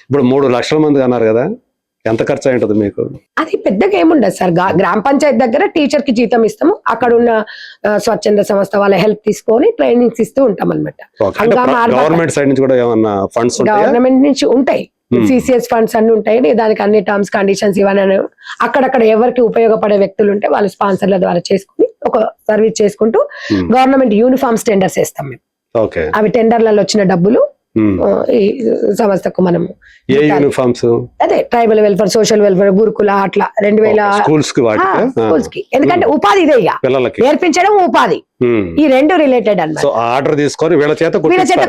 ఇప్పుడు 3 లక్షల మంది అన్నారు కదా, ఎంత ఖర్చు అయి ఉంటుంది మీకు? అది పెద్దగా ఏముండదు సార్. గ్రామ పంచాయతీ దగ్గర టీచర్ కి జీతం ఇస్తాము, అక్కడ ఉన్న స్వచ్ఛంద సంస్థ వాళ్ళ హెల్ప్ తీసుకొని ట్రైనింగ్స్ ఇస్తూ ఉంటాం అనమాట. గవర్నమెంట్ సైడ్ నుంచి కూడా ఏమన్నా ఫండ్స్? గవర్నమెంట్ నుంచి ఉంటాయి, సిసిఎస్ ఫండ్స్ అన్ని ఉంటాయి. దానికి అన్ని టర్మ్స్ కండిషన్స్ ఇవన్నీ అక్కడక్కడ ఎవరికి ఉపయోగపడే వ్యక్తులు ఉంటే వాళ్ళు స్పాన్సర్ల ద్వారా చేసుకుని ఒక సర్వీస్ చేసుకుంటూ గవర్నమెంట్ యూనిఫామ్స్ టెండర్స్ వేస్తాం మేము. అవి టెండర్లలో వచ్చిన డబ్బులు ఈ సంస్థకు మనము అదే ట్రైబల్ వెల్ఫేర్, సోషల్ వెల్ఫేర్, గురుకుల అట్లా 2000 స్కూల్స్ కి. ఎందుకంటే ఉపాధి ఇదే, నేర్పించడం ఉపాధి, ఈ 2 రిలేటెడ్ అన్నమాట. ఆర్డర్ తీసుకొని వీళ్ళ చేత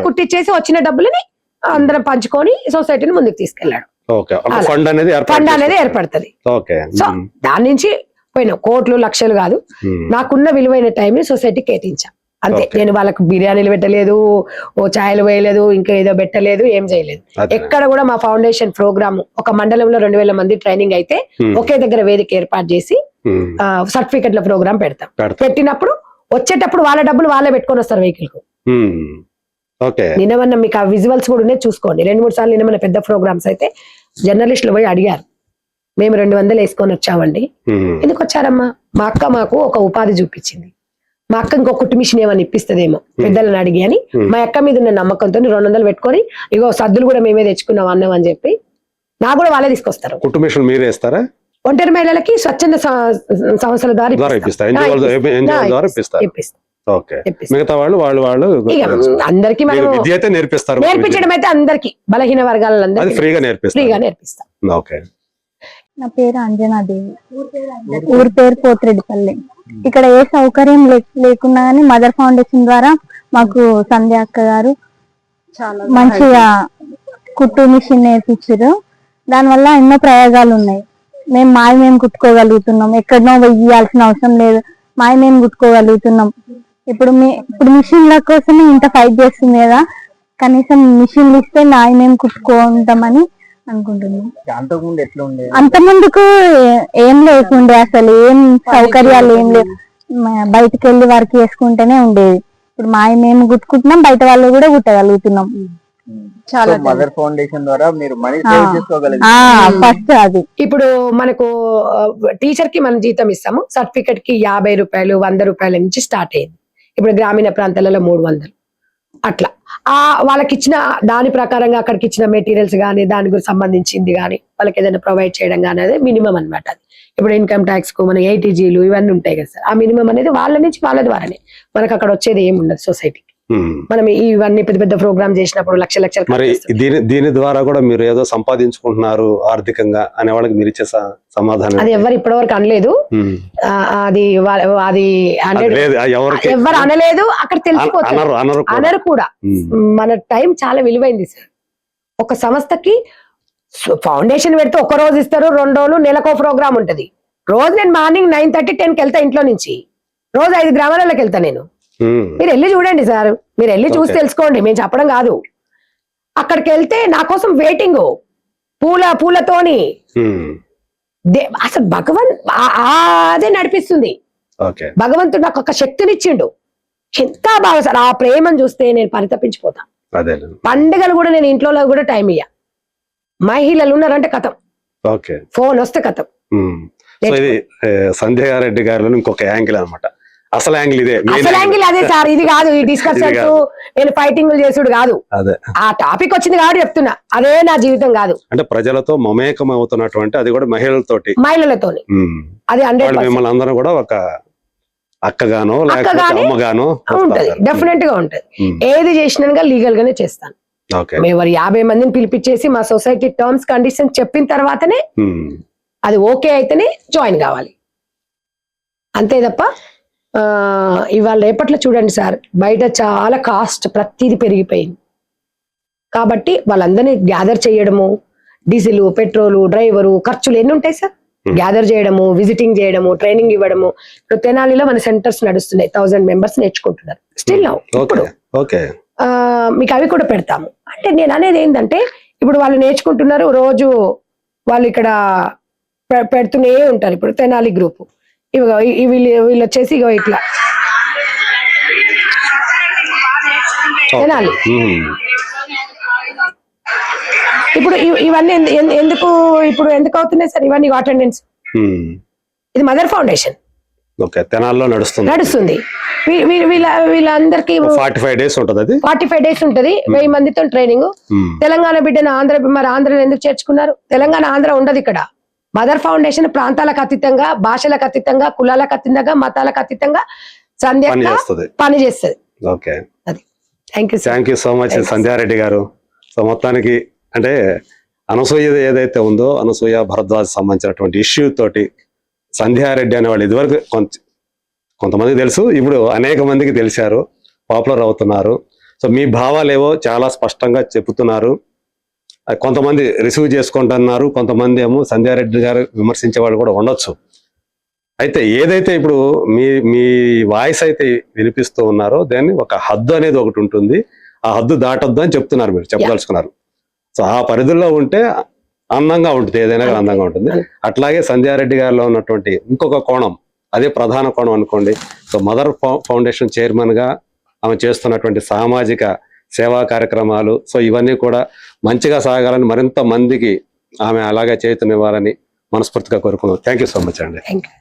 కుట్టించేసి వచ్చిన డబ్బులని అందరం పంచుకొని సొసైటీని ముందుకు తీసుకెళ్ళాడు. ఫండ్ అనేది ఏర్పడుతుంది. సో దాని నుంచి పోయిన కోట్లు లక్షలు కాదు, నాకున్న విలువైన టైం ని సొసైటీకి కేటాయించాం అంతే. నేను వాళ్ళకు బిర్యానీలు పెట్టలేదు, ఓ ఛాయలు వేయలేదు, ఇంకా ఏదో పెట్టలేదు, ఏం చేయలేదు. ఎక్కడ కూడా మా ఫౌండేషన్ ప్రోగ్రామ్ ఒక మండలంలో 2000 మంది ట్రైనింగ్ అయితే ఒకే దగ్గర వేదిక ఏర్పాటు చేసి సర్టిఫికెట్ల ప్రోగ్రామ్ పెడతాం. పెట్టినప్పుడు వచ్చేటప్పుడు వాళ్ళ డబ్బులు వాళ్ళే పెట్టుకొని వస్తారు వెహికల్ కు. నిన్నమన్నా మీకు ఆ విజువల్స్ కూడా ఉన్నాయి, చూసుకోండి. 2-3 సార్లు నిన్నమన్నా పెద్ద ప్రోగ్రామ్స్ అయితే జర్నలిస్టులు పోయి అడిగారు, మేము 200 వేసుకొని వచ్చామండి. ఎందుకు వచ్చారమ్మా? మా అక్క మాకు ఒక ఉపాధి చూపించింది, మా అక్క ఇంకో కుట్టు మిషన్ ఏమని ఇప్పిస్తుందేమో పెద్దలను అడిగి అని మా అక్క మీద ఉన్న నమ్మకంతో 200 పెట్టుకొని ఇగో సద్దులు కూడా మేమే తెచ్చుకున్నాం అన్నాం అని చెప్పి నాకు కూడా వాళ్ళే తీసుకొస్తారు. కుట్టు మిషన్ మీరే ఇస్తారా? ఒంటరి మహిళలకి స్వచ్ఛంద సంస్థల ద్వారా మిగతా వాళ్ళు అందరికి నేర్పించడం అయితే అందరికి, బలహీన వర్గాలందరికీ ఫ్రీగా నేర్పిస్తాం. నా పేరు అంజనాదేవి, ఊరి పేరు పోతిరెడ్డిపల్లి. ఇక్కడ ఏ సౌకర్యం లేకున్నా కానీ మదర్ ఫౌండేషన్ ద్వారా మాకు సంధ్య అక్క గారు మంచిగా కుట్టు మిషన్ నేర్పించారు. దానివల్ల ఎన్నో ప్రయోగాలు ఉన్నాయి. మేము కుట్టుకోగలుగుతున్నాం, ఎక్కడనో వెయ్యాల్సిన అవసరం లేదు, మేము కుట్టుకోగలుగుతున్నాం. ఇప్పుడు మిషన్ల కోసమే ఇంత ఫైట్ చేస్తుంది కదా, కనీసం మిషన్లు ఇస్తే మేము కుట్టుకుంటామని అనుకుంటున్నాం. అంత ముందుకు ఏం లేకుండే, అసలు ఏం సౌకర్యాలు ఏం లేవు, బయటకు వెళ్ళి వర్క్ చేసుకుంటేనే ఉండేది. ఇప్పుడు మేము కుట్టుకుంటున్నాం, బయట వాళ్ళు కూడా కుట్టగలుగుతున్నాం. చాలా మదర్ ఫౌండేషన్ ద్వారా మీరు మనీ సేవ్ చేసుకోగలిగారు. ఫస్ట్ అది ఇప్పుడు మనకు టీచర్ కి మనం జీతం ఇస్తాము, సర్టిఫికెట్ కి 50 రూపాయలు 100 రూపాయల నుంచి స్టార్ట్ అయింది. ఇప్పుడు గ్రామీణ ప్రాంతాలలో 300 అట్లా. వాళ్ళకి ఇచ్చిన దాని ప్రకారంగా అక్కడికి ఇచ్చిన మెటీరియల్స్ కానీ దానికి సంబంధించింది కానీ వాళ్ళకి ఏదైనా ప్రొవైడ్ చేయడం కానీ అనేది మినిమం అనమాట. అది ఇప్పుడు ఇన్కమ్ ట్యాక్స్ కు మన ATGలు ఇవన్నీ ఉంటాయి కదా సార్, ఆ మినిమం అనేది వాళ్ళ నుంచి వాళ్ళ ద్వారానే మనకు అక్కడ వచ్చేది ఏమి ఉండదు సొసైటీకి. మనం ఇవన్నీ పెద్ద పెద్ద ప్రోగ్రామ్ చేసినప్పుడు లక్షలు దీని ద్వారా కూడా మీరు ఏదో సంపాదించుకుంటున్నారు ఆర్థికంగా అనే వాళ్ళకి మీరు ఇచ్చే సమాధానం అది ఎవరు ఇప్పటివరకు అనలేదు. అది ఎవరు అనలేదు, అక్కడ తెలిసిపోతారు, అనరు కూడా. మన టైం చాలా విలువైంది సార్. ఒక సంస్థకి ఫౌండేషన్ పెడితే 1 రోజు ఇస్తారు, 2 రోజులు, నెలకో ప్రోగ్రామ్ ఉంటది. రోజు నేను మార్నింగ్ 9:30, 10కి వెళ్తా ఇంట్లో నుంచి, రోజు 5 గ్రామాలకు వెళ్తా నేను. మీరు వెళ్ళి చూడండి సార్, మీరు వెళ్ళి చూసి తెలుసుకోండి, మేము చెప్పడం కాదు. అక్కడికి వెళ్తే నా కోసం వెయిటింగ్, పూలతోని. అసలు అదే నడిపిస్తుంది. భగవంతుడు నాకు ఒక శక్తినిచ్చిండు, ఎంత బాగా సార్. ఆ ప్రేమను చూస్తే నేను పరితపించిపోతా. పండుగలు కూడా నేను ఇంట్లో కూడా టైం ఇయ్య. మహిళలు ఉన్నారంటే కథం, ఫోన్ వస్తే కథం. సంధ్య రెడ్డి గారిలో ఇంకొక యాంగిల్ అనమాట. అసలు యాంగిల్ అదే సార్, ఇది కాదు ఈ డిస్కషన్స్, నేను ఫైటింగ్ చేసుడు కాదు. ఆ టాపిక్ వచ్చింది కాబట్టి చెప్తున్నా, అదే నా జీవితం కాదు. అంటే ప్రజలతో మమేకం అవుతున్నటువంటి, అది కూడా మహిళలతోటి. అది మిమ్మల్ని అందరూ కూడా ఒక అక్కగానో లేకపోతే అమ్మగానో ఉంటది, డెఫినెట్ గా ఉంటది. ఏది చేసినా లీగల్ గానే చేస్తాను. మేము 50 మందిని పిలిపించేసి మా సొసైటీ టర్మ్స్ కండిషన్స్ చెప్పిన తర్వాతనే అది ఓకే అయితేనే జాయిన్ కావాలి, అంతే తప్ప ఇవాళ రేపట్లో చూడండి సార్, బయట చాలా కాస్ట్ ప్రతిదీ పెరిగిపోయింది. కాబట్టి వాళ్ళందరినీ గ్యాదర్ చేయడము, డీజిల్, పెట్రోలు, డ్రైవరు ఖర్చులు ఎన్ని ఉంటాయి సార్. గ్యాదర్ చేయడము, విజిటింగ్ చేయడము, ట్రైనింగ్ ఇవ్వడము. ఇప్పుడు తెనాలిలో మన సెంటర్స్ నడుస్తున్నాయి, 1000 మెంబర్స్ నేర్చుకుంటున్నారు స్టిల్ నౌ. ఇప్పుడు మీకు అవి కూడా పెడతాము. అంటే నేను అనేది ఏంటంటే, ఇప్పుడు వాళ్ళు నేర్చుకుంటున్నారు, రోజు వాళ్ళు ఇక్కడ పెడుతూనే ఉంటారు. ఇప్పుడు తెనాలి గ్రూప్ వీళ్ళు వచ్చేసి ఇట్లా తెనాలి ఇప్పుడు ఇవన్నీ ఎందుకు అవుతున్నాయి సార్ ఇవన్నీ అటెండెన్స్? ఇది మదర్ ఫౌండేషన్ ఓకే, తెనాల్లో నడుస్తుంది. వీళ్ళందరికీ 45 days ఉంటుంది. అది 45 days ఉంటది. 1000 మందితో ట్రైనింగ్. తెలంగాణ బిడ్డను ఆంధ్రను ఎందుకు చేర్చుకున్నారు? తెలంగాణ ఆంధ్ర ఉండదు ఇక్కడ. మదర్ ఫౌండేషన్ ప్రాంతాలకు అతీతంగా, భాషలకు అతీతంగా, కులాలకు అతీతంగా, మతాలకు అతీతంగా సంధ్య పని చేస్తుంది. ఓకే, అది. Thank you so much Sandhya Reddy గారు. సో మొత్తానికి అంటే అనసూయ ఏదైతే ఉందో, అనసూయ భరద్వాజ్ సంబంధించినటువంటి ఇష్యూ తోటి సంధ్యారెడ్డి అనే వాళ్ళు ఇదివరకు కొంతమందికి తెలుసు, ఇప్పుడు అనేక మందికి తెలిసారు, పాపులర్ అవుతున్నారు. సో మీ భావాలు ఏవో చాలా స్పష్టంగా చెబుతున్నారు. కొంతమంది రిసీవ్ చేసుకుంటున్నారు, కొంతమంది ఏమో సంధ్యారెడ్డి గారు విమర్శించే వాళ్ళు కూడా ఉండొచ్చు. అయితే ఏదైతే ఇప్పుడు మీ వాయిస్ అయితే వినిపిస్తూ ఉన్నారో దాన్ని ఒక హద్దు అనేది ఒకటి ఉంటుంది. ఆ హద్దు దాటొద్దు అని చెప్తున్నారు, మీరు చెప్పదలుచుకున్నారు. సో ఆ పరిధుల్లో ఉంటే అందంగా ఉంటుంది, ఏదైనా అందంగా ఉంటుంది. అట్లాగే సంధ్యారెడ్డి గారిలో ఉన్నటువంటి ఇంకొక కోణం, అదే ప్రధాన కోణం అనుకోండి. సో మదర్ ఫౌండేషన్ చైర్మన్ గా ఆమె చేస్తున్నటువంటి సామాజిక సేవా కార్యక్రమాలు, సో ఇవన్నీ కూడా మంచిగా సాగాలని, మరింత మందికి ఆమె అలాగే చేతునివ్వాలని మనస్ఫూర్తిగా కోరుకున్నాం. థ్యాంక్ యూ సో మచ్ అండి. Thank you.